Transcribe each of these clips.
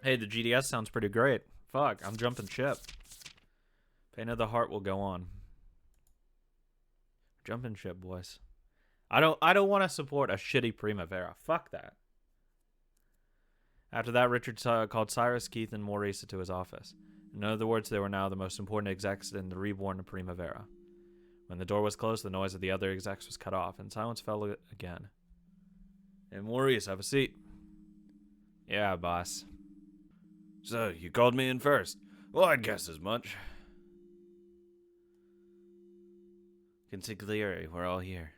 Hey, the GDS sounds pretty great. Fuck, I'm jumping ship. Pain of the heart will go on. Jumping ship, boys. I don't want to support a shitty Primavera. Fuck that. After that, Richard called Cyrus, Keith, and Maurice to his office. In other words, they were now the most important execs in the reborn Primavera. When the door was closed, the noise of the other execs was cut off, and silence fell again. Hey, Maurice, have a seat. Yeah, boss. So, you called me in first. Well, I'd guess as much. Consigliere, we're all here.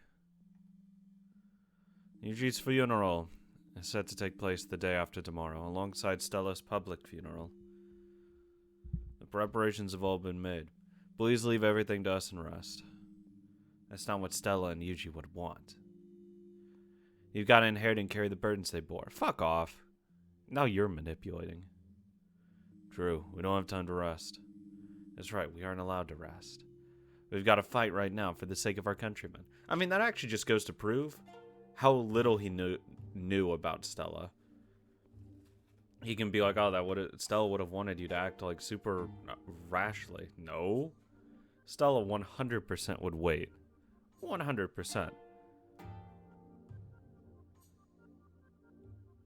Yuji's funeral is set to take place the day after tomorrow, alongside Stella's public funeral. The preparations have all been made. Please leave everything to us and rest. That's not what Stella and Yuji would want. You've got to inherit and carry the burdens they bore. Fuck off. Now you're manipulating. True, we don't have time to rest. That's right, we aren't allowed to rest. We've got to fight right now for the sake of our countrymen. I mean, that actually just goes to prove how little he knew about Stella. He can be like, oh, Stella would have wanted you to act like super rashly. No. Stella 100% would wait. 100%. Are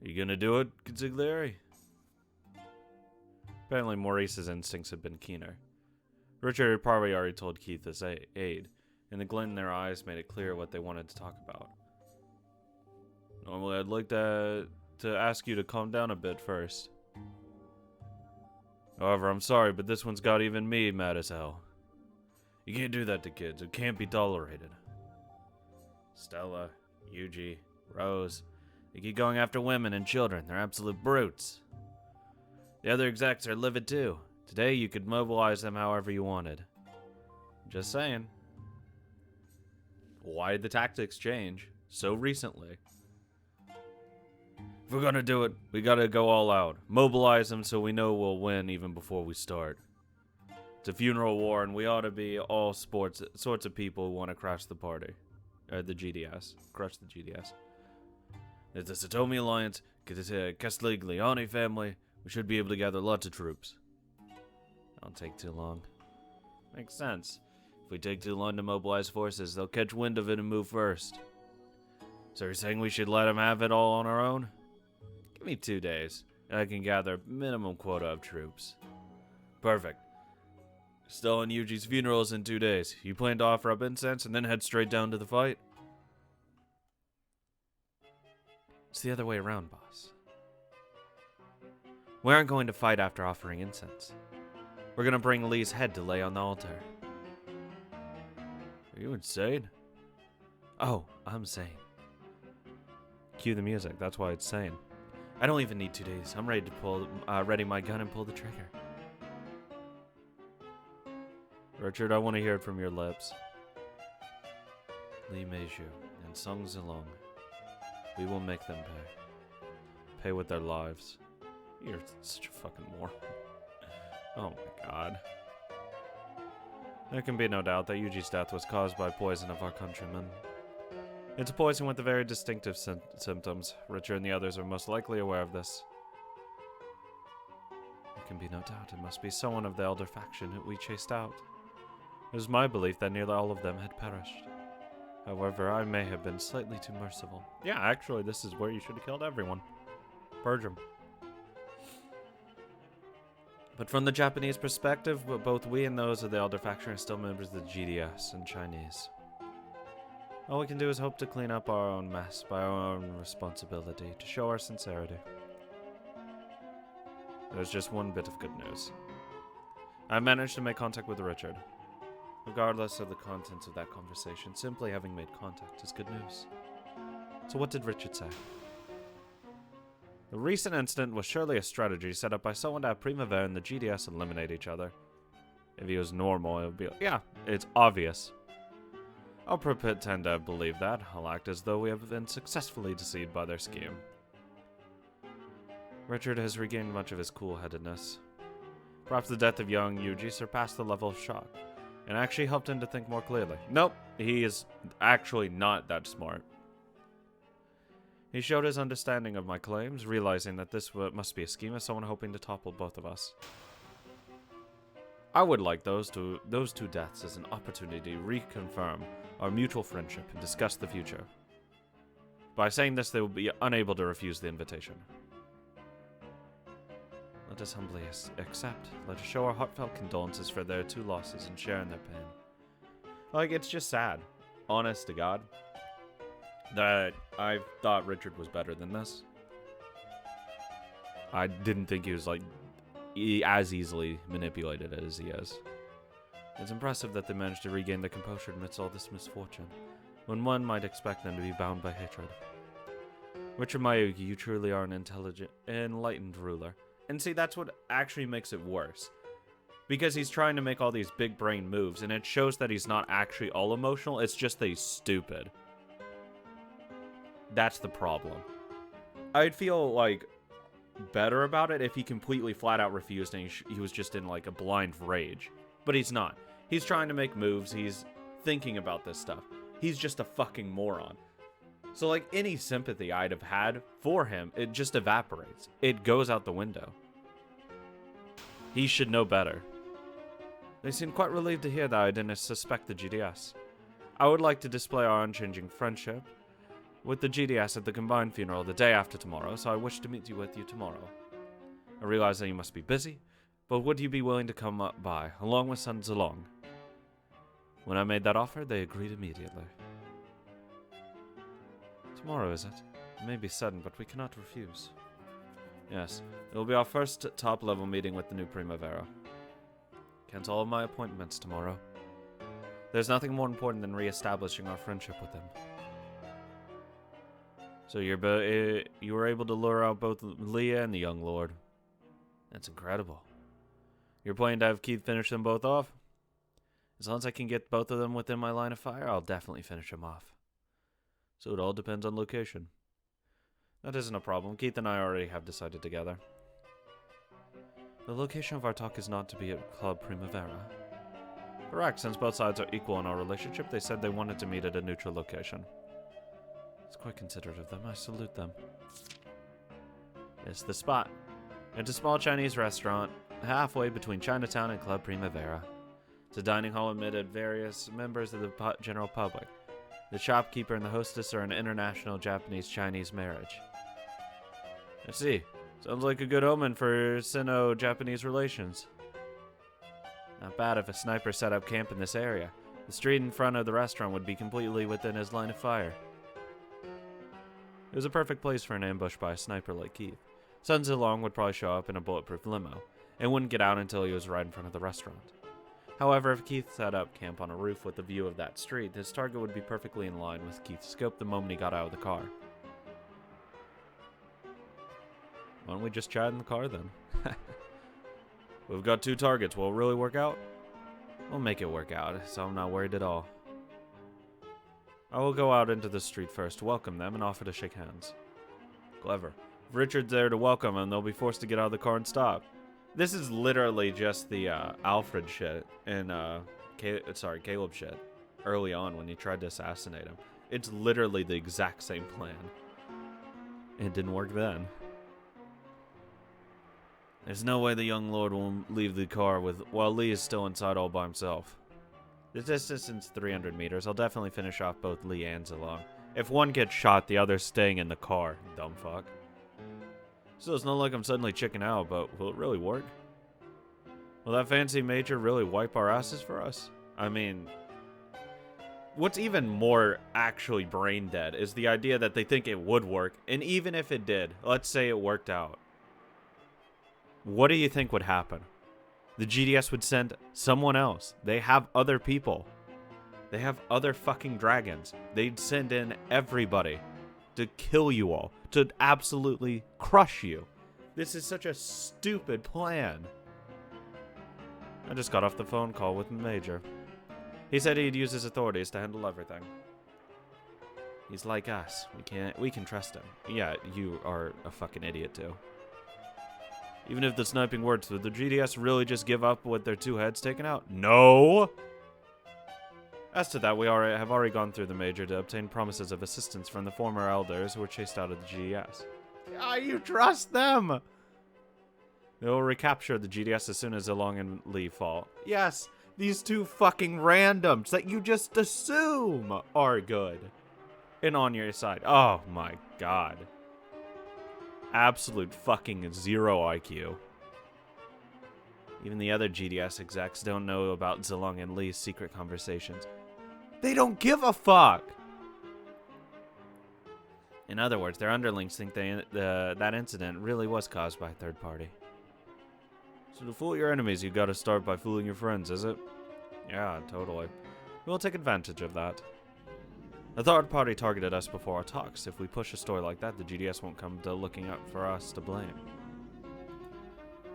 you gonna do it, Consigliere? Apparently Maurice's instincts had been keener. Richard had probably already told Keith his aide, and the glint in their eyes made it clear what they wanted to talk about. Normally I'd like to ask you to calm down a bit first. However, I'm sorry, but this one's got even me mad as hell. You can't do that to kids. It can't be tolerated. Stella, Yuji, Rose, they keep going after women and children. They're absolute brutes. The other execs are livid too. Today you could mobilize them however you wanted. Just saying. Why did the tactics change so recently? If we're gonna do it, we gotta go all out. Mobilize them so we know we'll win even before we start. It's a funeral war, and we ought to be all sorts of people who want to crash the party. The GDS. Crush the GDS. It's the Satomi Alliance, Castiglione family. We should be able to gather lots of troops. That'll take too long. Makes sense. If we take too long to mobilize forces, they'll catch wind of it and move first. So you're saying we should let them have it all on our own? Give me 2 days, and I can gather minimum quota of troops. Perfect. Stella and Yuji's funeral is in 2 days. You plan to offer up incense and then head straight down to the fight? It's the other way around, boss. We aren't going to fight after offering incense. We're going to bring Lee's head to lay on the altar. Are you insane? Oh, I'm sane. Cue the music, that's why it's sane. I don't even need 2 days. I'm ready to ready my gun and pull the trigger. Richard, I want to hear it from your lips. Lee Meiju and Sung Zilong. We will make them pay. Pay with their lives. You're such a fucking moron. Oh my god. There can be no doubt that Yuji's death was caused by poison of our countrymen. It's a poison with very distinctive symptoms. Richard and the others are most likely aware of this. There can be no doubt it must be someone of the Elder faction that we chased out. It was my belief that nearly all of them had perished. However, I may have been slightly too merciful. Yeah, actually, this is where you should have killed everyone. Purge them. But from the Japanese perspective, both we and those of the Elder faction are still members of the GDS and Chinese. All we can do is hope to clean up our own mess by our own responsibility, to show our sincerity. There's just one bit of good news. I managed to make contact with Richard. Regardless of the contents of that conversation, simply having made contact is good news. So what did Richard say? The recent incident was surely a strategy set up by someone to have Primavera and the GDS eliminate each other. If he was normal, it would be like, yeah, it's obvious. I'll pretend to believe that. I'll act as though we have been successfully deceived by their scheme. Richard has regained much of his cool-headedness. Perhaps the death of young Yuji surpassed the level of shock, and actually helped him to think more clearly. Nope, he is actually not that smart. He showed his understanding of my claims, realizing that this must be a scheme of someone hoping to topple both of us. I would like those two deaths as an opportunity to reconfirm our mutual friendship and discuss the future. By saying this, they will be unable to refuse the invitation. Let us humbly accept. Let us show our heartfelt condolences for their two losses and share in their pain. Like, it's just sad, honest to God, that I thought Richard was better than this. I didn't think he was, like, as easily manipulated as he is. It's impressive that they managed to regain their composure amidst all this misfortune, when one might expect them to be bound by hatred. Richard Mayuki, you truly are an intelligent, enlightened ruler. And see, that's what actually makes it worse. Because he's trying to make all these big brain moves, and it shows that he's not actually all emotional, it's just that he's stupid. That's the problem. I'd feel, like, better about it if he completely flat out refused and he was just in, like, a blind rage. But he's not. He's trying to make moves, he's thinking about this stuff. He's just a fucking moron. So, like, any sympathy I'd have had for him, it just evaporates. It goes out the window. He should know better. They seemed quite relieved to hear that I didn't suspect the GDS. I would like to display our unchanging friendship with the GDS at the combined funeral the day after tomorrow, so I wish to meet with you tomorrow. I realize that you must be busy, but would you be willing to come up by, along with Sun Zilong? When I made that offer, they agreed immediately. Tomorrow, is it? It may be sudden, but we cannot refuse. Yes, it will be our first top-level meeting with the new Primavera. Cancel all of my appointments tomorrow. There's nothing more important than re-establishing our friendship with them. So you were able to lure out both Leah and the young lord. That's incredible. You're planning to have Keith finish them both off? As long as I can get both of them within my line of fire, I'll definitely finish them off. So it all depends on location. That isn't a problem. Keith and I already have decided together. The location of our talk is not to be at Club Primavera. Correct, since both sides are equal in our relationship, they said they wanted to meet at a neutral location. It's quite considerate of them. I salute them. It's the spot. It's a small Chinese restaurant, halfway between Chinatown and Club Primavera. It's a dining hall admitted various members of the general public. The shopkeeper and the hostess are an international Japanese-Chinese marriage. I see. Sounds like a good omen for Sino-Japanese relations. Not bad if a sniper set up camp in this area. The street in front of the restaurant would be completely within his line of fire. It was a perfect place for an ambush by a sniper like Keith. Sun Zilong would probably show up in a bulletproof limo, and wouldn't get out until he was right in front of the restaurant. However, if Keith set up camp on a roof with a view of that street, his target would be perfectly in line with Keith's scope the moment he got out of the car. Why don't we just chat in the car then? We've got two targets. Will it really work out? We'll make it work out, so I'm not worried at all. I will go out into the street first, welcome them, and offer to shake hands. Clever. If Richard's there to welcome them, they'll be forced to get out of the car and stop. This is literally just the Alfred shit and Caleb shit early on when he tried to assassinate him. It's literally the exact same plan. It didn't work then. There's no way the young lord will leave the car while Lee is still inside all by himself. The distance is 300 meters. I'll definitely finish off both Lee and Zilong. If one gets shot, the other's staying in the car, dumb fuck. So it's not like I'm suddenly chicking out, but will it really work? Will that fancy major really wipe our asses for us? I mean, what's even more actually brain dead is the idea that they think it would work, and even if it did, let's say it worked out. What do you think would happen? The GDS would send someone else. They have other people. They have other fucking dragons. They'd send in everybody to kill you all, to absolutely crush you. This is such a stupid plan. I just got off the phone call with Major. He said he'd use his authorities to handle everything. He's like us. We can trust him. Yeah, you are a fucking idiot too. Even if the sniping works, would the GDS really just give up with their two heads taken out? No! As to that, we have already gone through the Major to obtain promises of assistance from the former elders who were chased out of the GDS. You trust them! They will recapture the GDS as soon as Zilong and Lee fall. Yes, these two fucking randoms that you just assume are good and on your side. Oh my god. Absolute fucking zero IQ. Even the other GDS execs don't know about Zilong and Lee's secret conversations. They don't give a fuck! In other words, their underlings think that incident really was caused by a third party. So to fool your enemies, you gotta start by fooling your friends, is it? Yeah, totally. We'll take advantage of that. A third party targeted us before our talks. If we push a story like that, the GDS won't come to looking up for us to blame.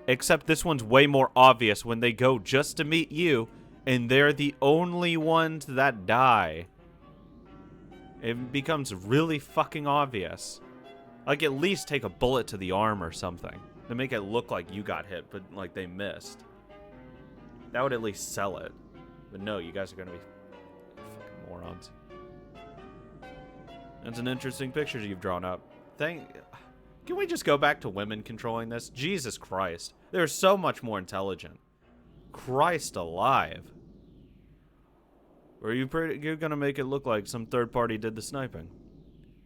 Except this one's way more obvious when they go just to meet you, and they're the only ones that die. It becomes really fucking obvious. Like, at least take a bullet to the arm or something to make it look like you got hit, but like they missed. That would at least sell it. But no, you guys are gonna be fucking morons. That's an interesting picture you've drawn up. Can we just go back to women controlling this? Jesus Christ. They're so much more intelligent. Christ alive. Or are you're gonna make it look like some third party did the sniping?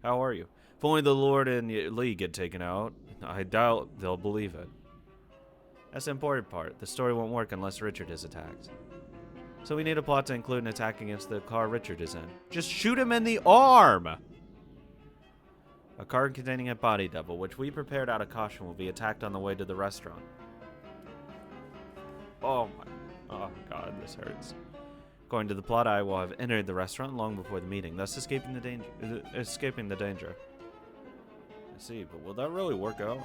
How are you? If only the Lord and Lee get taken out, I doubt they'll believe it. That's the important part. The story won't work unless Richard is attacked. So we need a plot to include an attack against the car Richard is in. Just shoot him in the arm! A car containing a body double, which we prepared out of caution, will be attacked on the way to the restaurant. Oh god, this hurts. According to the plot, I will have entered the restaurant long before the meeting, thus escaping the danger. I see, but will that really work out?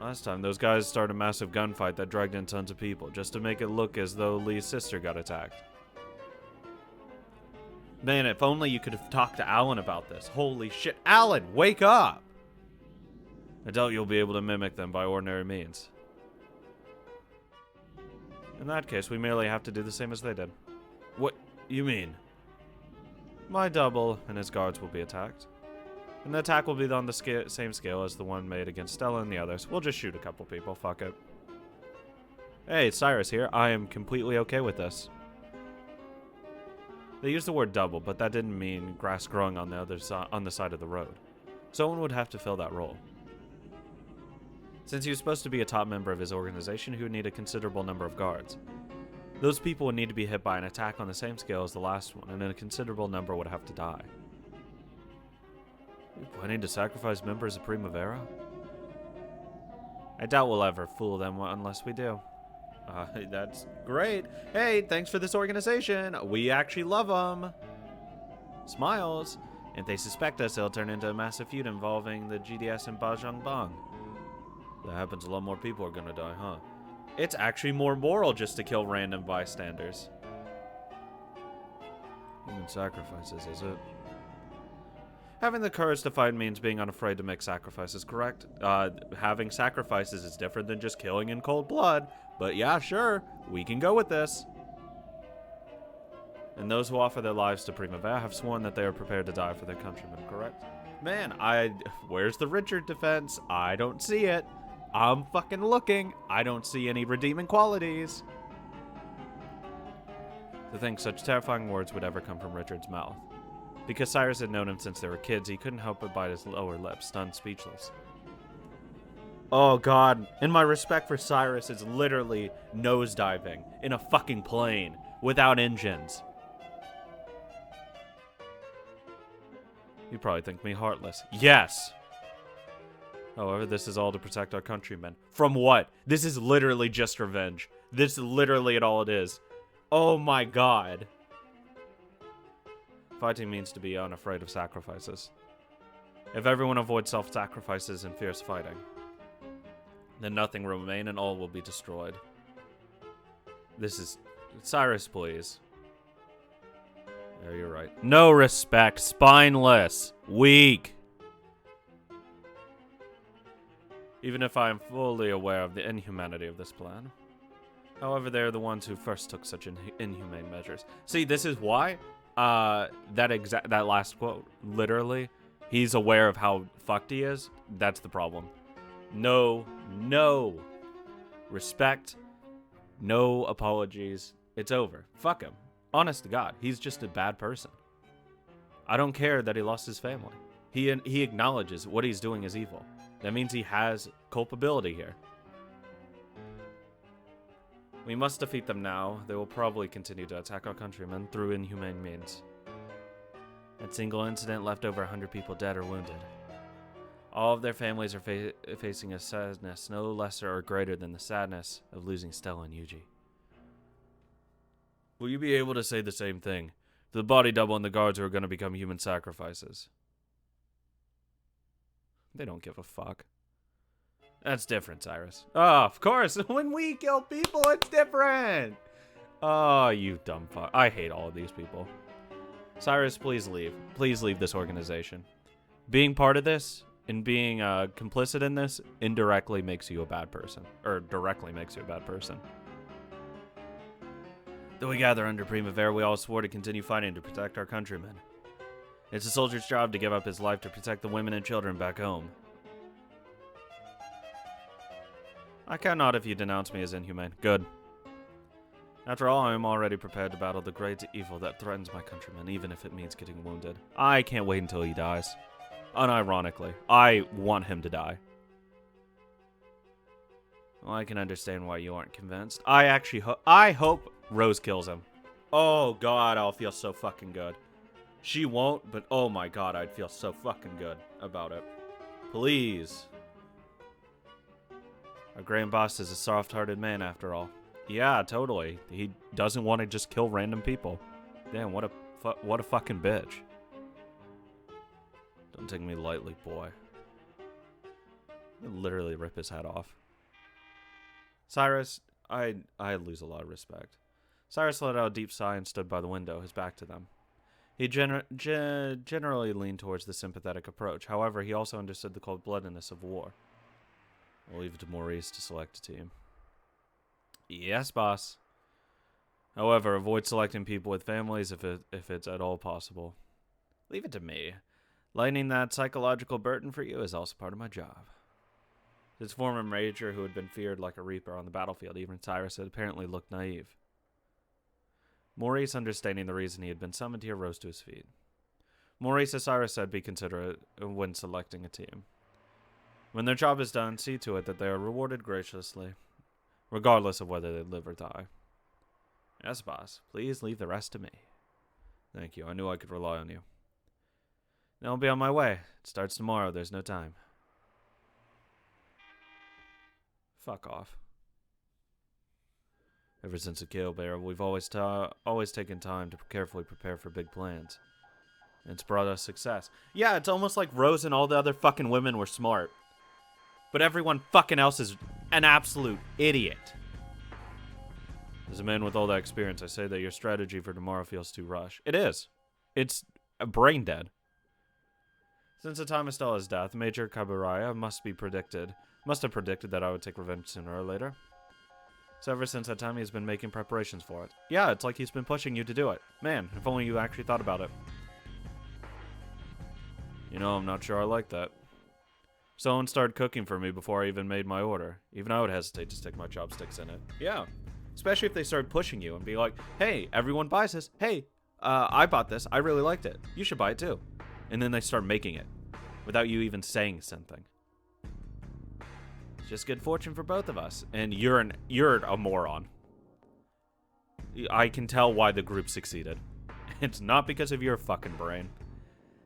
Last time, those guys started a massive gunfight that dragged in tons of people, just to make it look as though Lee's sister got attacked. Man, if only you could have talked to Alan about this. Holy shit. Alan, wake up! I doubt you'll be able to mimic them by ordinary means. In that case, we merely have to do the same as they did. What you mean? My double and his guards will be attacked. And the attack will be on the same scale as the one made against Stella and the others. We'll just shoot a couple people, fuck it. Hey, it's Cyrus here. I am completely okay with this. They used the word double, but that didn't mean grass growing on the side of the road. Someone would have to fill that role. Since he was supposed to be a top member of his organization, he would need a considerable number of guards. Those people would need to be hit by an attack on the same scale as the last one, and a considerable number would have to die. Are you planning to sacrifice members of Primavera? I doubt we'll ever fool them unless we do. That's great. Hey, thanks for this organization. We actually love them. Smiles. If they suspect us, it'll turn into a massive feud involving the GDS and Bajang Bang. If that happens, a lot more people are gonna die, huh? It's actually more moral just to kill random bystanders. Human sacrifices, is it? Having the courage to fight means being unafraid to make sacrifices, correct? Having sacrifices is different than just killing in cold blood. But yeah, sure, we can go with this. And those who offer their lives to Primavera have sworn that they are prepared to die for their countrymen, correct? Man, where's the Richard defense? I don't see it. I'm fucking looking. I don't see any redeeming qualities. To think such terrifying words would ever come from Richard's mouth. Because Cyrus had known him since they were kids, he couldn't help but bite his lower lip, stunned speechless. Oh god, and my respect for Cyrus is literally nosediving in a fucking plane without engines. You probably think me heartless. Yes! However, this is all to protect our countrymen. From what? This is literally just revenge. This is literally all it is. Oh my god. Fighting means to be unafraid of sacrifices. If everyone avoids self-sacrifices and fierce fighting, then nothing will remain and all will be destroyed. This is... Cyrus, please. Yeah, you're right. No respect. Spineless. Weak. Even if I am fully aware of the inhumanity of this plan, However, they're the ones who first took such inhumane measures. See, this is why that last quote, literally, he's aware of how fucked he is. That's the problem. No respect, no apologies. It's over. Fuck him. Honest to God, he's just a bad person. I don't care that he lost his family. He acknowledges what he's doing is evil. That means he has culpability here. We must defeat them now. They will probably continue to attack our countrymen through inhumane means. That single incident left over 100 people dead or wounded. All of their families are facing a sadness no lesser or greater than the sadness of losing Stella and Yuji. Will you be able to say the same thing to the body double and the guards who are going to become human sacrifices? They don't give a fuck. That's different, Cyrus. Oh, of course. When we kill people, it's different. Oh, you dumb fuck. I hate all of these people. Cyrus, please leave. Please leave this organization. Being part of this and being complicit in this indirectly makes you a bad person. Or directly makes you a bad person. Though we gather under Primavera, we all swore to continue fighting to protect our countrymen. It's a soldier's job to give up his life to protect the women and children back home. I cannot if you denounce me as inhumane. Good. After all, I am already prepared to battle the great evil that threatens my countrymen, even if it means getting wounded. I can't wait until he dies. Unironically, I want him to die. Well, I can understand why you aren't convinced. I hope Rose kills him. Oh god, I'll feel so fucking good. She won't, but oh my god, I'd feel so fucking good about it. Please. Our grand boss is a soft-hearted man, after all. Yeah, totally. He doesn't want to just kill random people. Damn, what a fucking bitch. Don't take me lightly, boy. I'd literally rip his head off. Cyrus, I lose a lot of respect. Cyrus let out a deep sigh and stood by the window, his back to them. He generally leaned towards the sympathetic approach. However, he also understood the cold-bloodedness of war. I'll leave it to Maurice to select a team. Yes, boss. However, avoid selecting people with families if it's at all possible. Leave it to me. Lightening that psychological burden for you is also part of my job. His former major, who had been feared like a reaper on the battlefield, even Cyrus had apparently looked naive. Maurice, understanding the reason he had been summoned here, rose to his feet. Maurice, as Cyrus said, be considerate when selecting a team. When their job is done, see to it that they are rewarded graciously, regardless of whether they live or die. Yes, boss. Please leave the rest to me. Thank you. I knew I could rely on you. Now I'll be on my way. It starts tomorrow. There's no time. Fuck off. Ever since the Kale Bear, we've always taken time to carefully prepare for big plans. And it's brought us success. Yeah, it's almost like Rose and all the other fucking women were smart. But everyone fucking else is an absolute idiot. As a man with all that experience, I say that your strategy for tomorrow feels too rushed. It is. It's brain dead. Since the time of Stella's death, Major Kaburaya must have predicted that I would take revenge sooner or later. So ever since that time, he's been making preparations for it. Yeah, it's like he's been pushing you to do it. Man, if only you actually thought about it. You know, I'm not sure I like that. Someone started cooking for me before I even made my order. Even I would hesitate to stick my chopsticks in it. Yeah. Especially if they started pushing you and be like, hey, everyone buys this. Hey, I bought this. I really liked it. You should buy it too. And then they start making it without you even saying something. It's just good fortune for both of us. And you're a moron. I can tell why the group succeeded. It's not because of your fucking brain.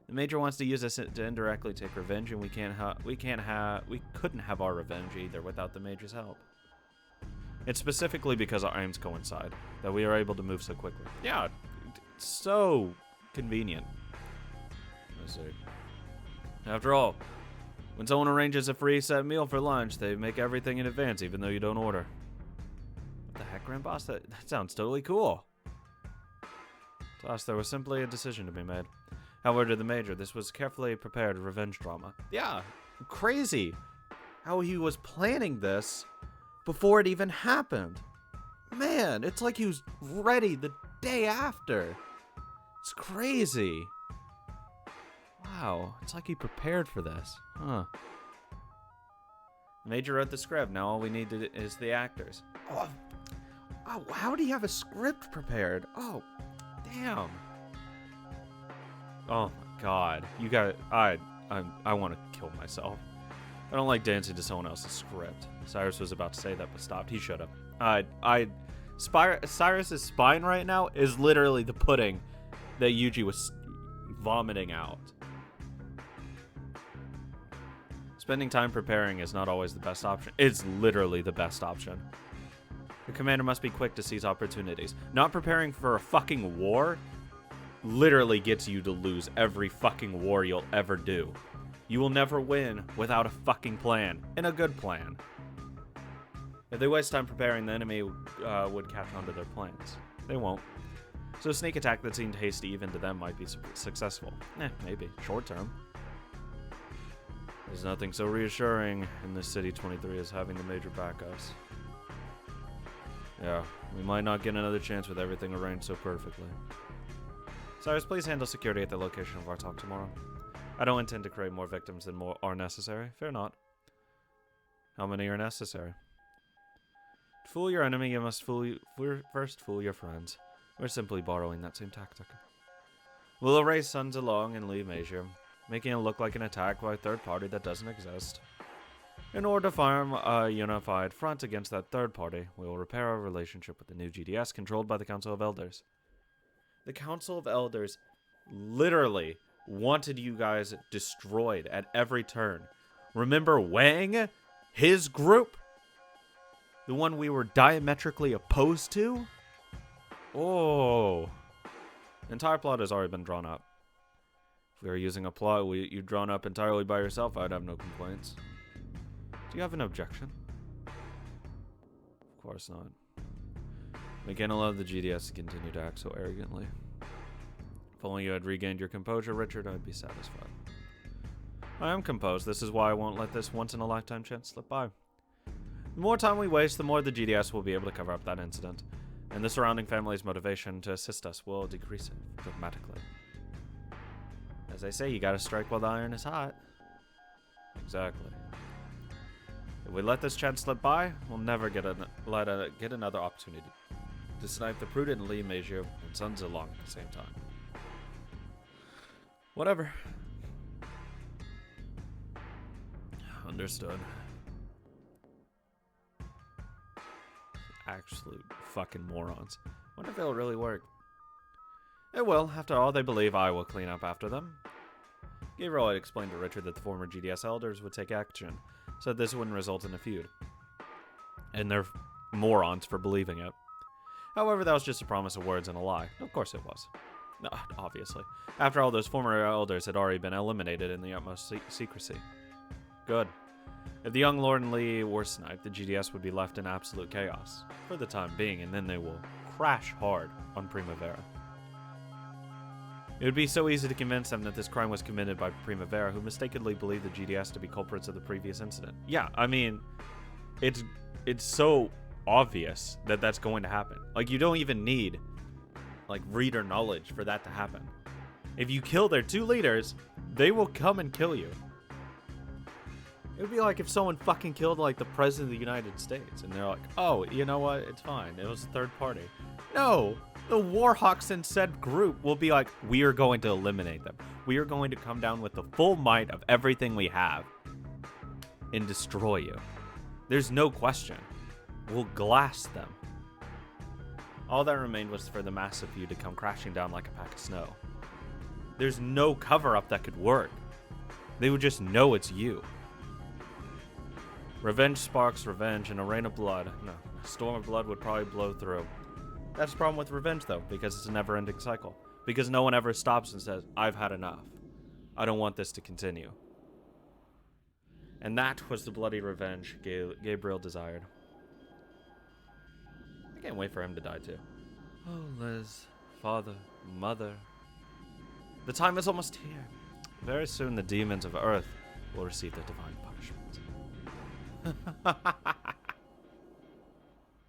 The Major wants to use us to indirectly take revenge, and we couldn't have our revenge either without the Major's help. It's specifically because our aims coincide that we are able to move so quickly. Yeah, it's so convenient. Let's see. After all, when someone arranges a free set meal for lunch, they make everything in advance, even though you don't order. What the heck, Grand Boss? That sounds totally cool. To us, there was simply a decision to be made. However, to the Major, this was carefully prepared revenge drama. Yeah, crazy how he was planning this before it even happened. Man, it's like he was ready the day after. It's crazy. Wow, it's like he prepared for this. Huh. Major wrote the script. Now all we need is the actors. Oh, how do you have a script prepared? Oh, damn. Oh my god. You got I want to kill myself. I don't like dancing to someone else's script. Cyrus was about to say that, but stopped. He should have. Cyrus's spine right now is literally the pudding that Yuji was vomiting out. Spending time preparing is not always the best option. It's literally the best option. The commander must be quick to seize opportunities. Not preparing for a fucking war literally gets you to lose every fucking war you'll ever do. You will never win without a fucking plan, and a good plan. If they waste time preparing, the enemy would catch on to their plans. They won't. So a sneak attack that seemed hasty even to them might be successful. Maybe. Short term. There's nothing so reassuring in this City 23 as having the Major back us. Yeah, we might not get another chance with everything arranged so perfectly. Cyrus, please handle security at the location of our talk tomorrow. I don't intend to create more victims than are necessary. Fear not. How many are necessary? To fool your enemy, you must first fool your friends. We're simply borrowing that same tactic. We'll erase Sun Zilong and leave Major, making it look like an attack by a third party that doesn't exist. In order to form a unified front against that third party, we will repair our relationship with the new GDS controlled by the Council of Elders. The Council of Elders literally wanted you guys destroyed at every turn. Remember Wang? His group? The one we were diametrically opposed to? Oh. The entire plot has already been drawn up. If we were using a plot you'd drawn up entirely by yourself, I'd have no complaints. Do you have an objection? Of course not. We can't allow the GDS to continue to act so arrogantly. If only you had regained your composure, Richard, I'd be satisfied. I am composed. This is why I won't let this once-in-a-lifetime chance slip by. The more time we waste, the more the GDS will be able to cover up that incident, and the surrounding family's motivation to assist us will decrease it dramatically. As I say, you gotta strike while the iron is hot. Exactly. If we let this chance slip by, we'll never get another opportunity to snipe the prudent Lee Major and Sun Zilong at the same time. Whatever. Understood. Absolute fucking morons. Wonder if it'll really work. It will. After all, they believe I will clean up after them. Gabriel had explained to Richard that the former GDS elders would take action, so this wouldn't result in a feud. And they're morons for believing it. However, that was just a promise of words and a lie. Of course it was. Obviously. After all, those former elders had already been eliminated in the utmost secrecy. Good. If the young Lord and Lee were sniped, the GDS would be left in absolute chaos, for the time being, and then they will crash hard on Primavera. It would be so easy to convince them that this crime was committed by Primavera, who mistakenly believed the GDS to be culprits of the previous incident. Yeah, I mean, it's so obvious that that's going to happen. Like, you don't even need, like, reader knowledge for that to happen. If you kill their two leaders, they will come and kill you. It would be like if someone fucking killed, like, the President of the United States, and they're like, oh, you know what, it's fine, it was a third party. No! The Warhawks in said group will be like, we are going to eliminate them. We are going to come down with the full might of everything we have and destroy you. There's no question. We'll glass them. All that remained was for the massive view to come crashing down like a pack of snow. There's no cover-up that could work. They would just know it's you. Revenge sparks revenge, and a rain of blood. No, a storm of blood would probably blow through. That's the problem with revenge, though, because it's a never-ending cycle. Because no one ever stops and says, I've had enough. I don't want this to continue. And that was the bloody revenge Gabriel desired. I can't wait for him to die, too. Oh, Liz, father, mother. The time is almost here. Very soon the demons of Earth will receive their divine punishment.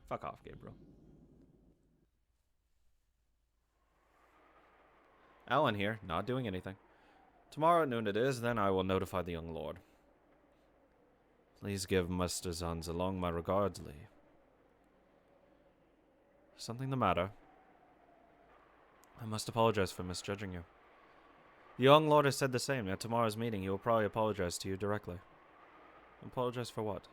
Fuck off, Gabriel. Alan here, not doing anything. Tomorrow at noon it is, then I will notify the young lord. Please give Mr. Zanzalong my regards, Lee. Something the matter? I must apologize for misjudging you. The young lord has said the same. At tomorrow's meeting, he will probably apologize to you directly. Apologize for what?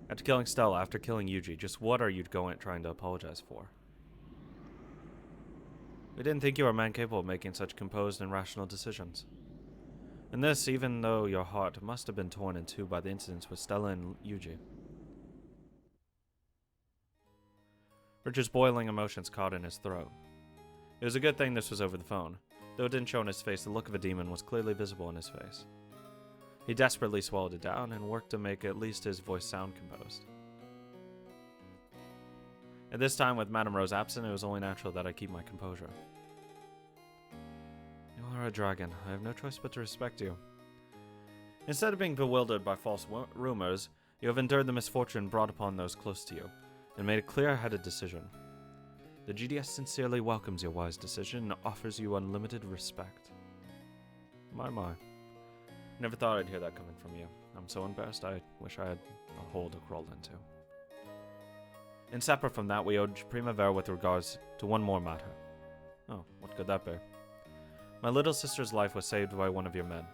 After killing Stella, after killing Yuji, just what are you trying to apologize for? We didn't think you were a man capable of making such composed and rational decisions. And this, even though your heart must have been torn in two by the incidents with Stella and Yuji. Richard's boiling emotions caught in his throat. It was a good thing this was over the phone. Though it didn't show on his face, the look of a demon was clearly visible in his face. He desperately swallowed it down and worked to make at least his voice sound composed. At this time, with Madame Rose absent, it was only natural that I keep my composure. You are a dragon. I have no choice but to respect you. Instead of being bewildered by false rumors, you have endured the misfortune brought upon those close to you, and made a clear-headed decision. The GDS sincerely welcomes your wise decision and offers you unlimited respect. My. Never thought I'd hear that coming from you. I'm so embarrassed I wish I had a hole to crawl into. And separate from that, we owed Primavera with regards to one more matter. Oh, what could that be? My little sister's life was saved by one of your men.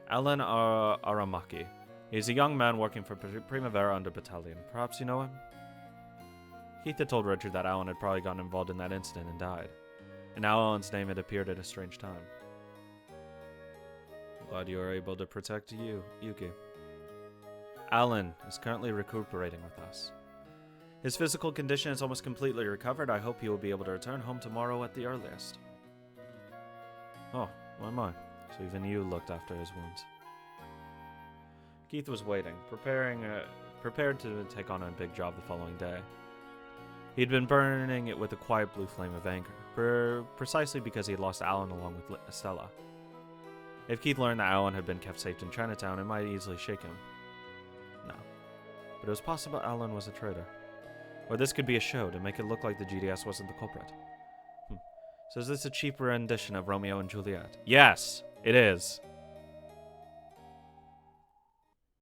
Alan Aramaki. He's a young man working for Primavera under Battalion. Perhaps you know him? Keith had told Richard that Alan had probably gotten involved in that incident and died. And now Alan's name had appeared at a strange time. Glad you were able to protect Yuki. Alan is currently recuperating with us. His physical condition is almost completely recovered. I hope he will be able to return home tomorrow at the earliest. Oh, my. So even you looked after his wounds. Keith was waiting, prepared to take on a big job the following day. He'd been burning it with a quiet blue flame of anger, precisely because he had lost Alan along with Stella. If Keith learned that Alan had been kept safe in Chinatown, it might easily shake him. No. But it was possible Alan was a traitor. Or this could be a show to make it look like the GDS wasn't the culprit. So is this a cheap rendition of Romeo and Juliet? Yes, it is.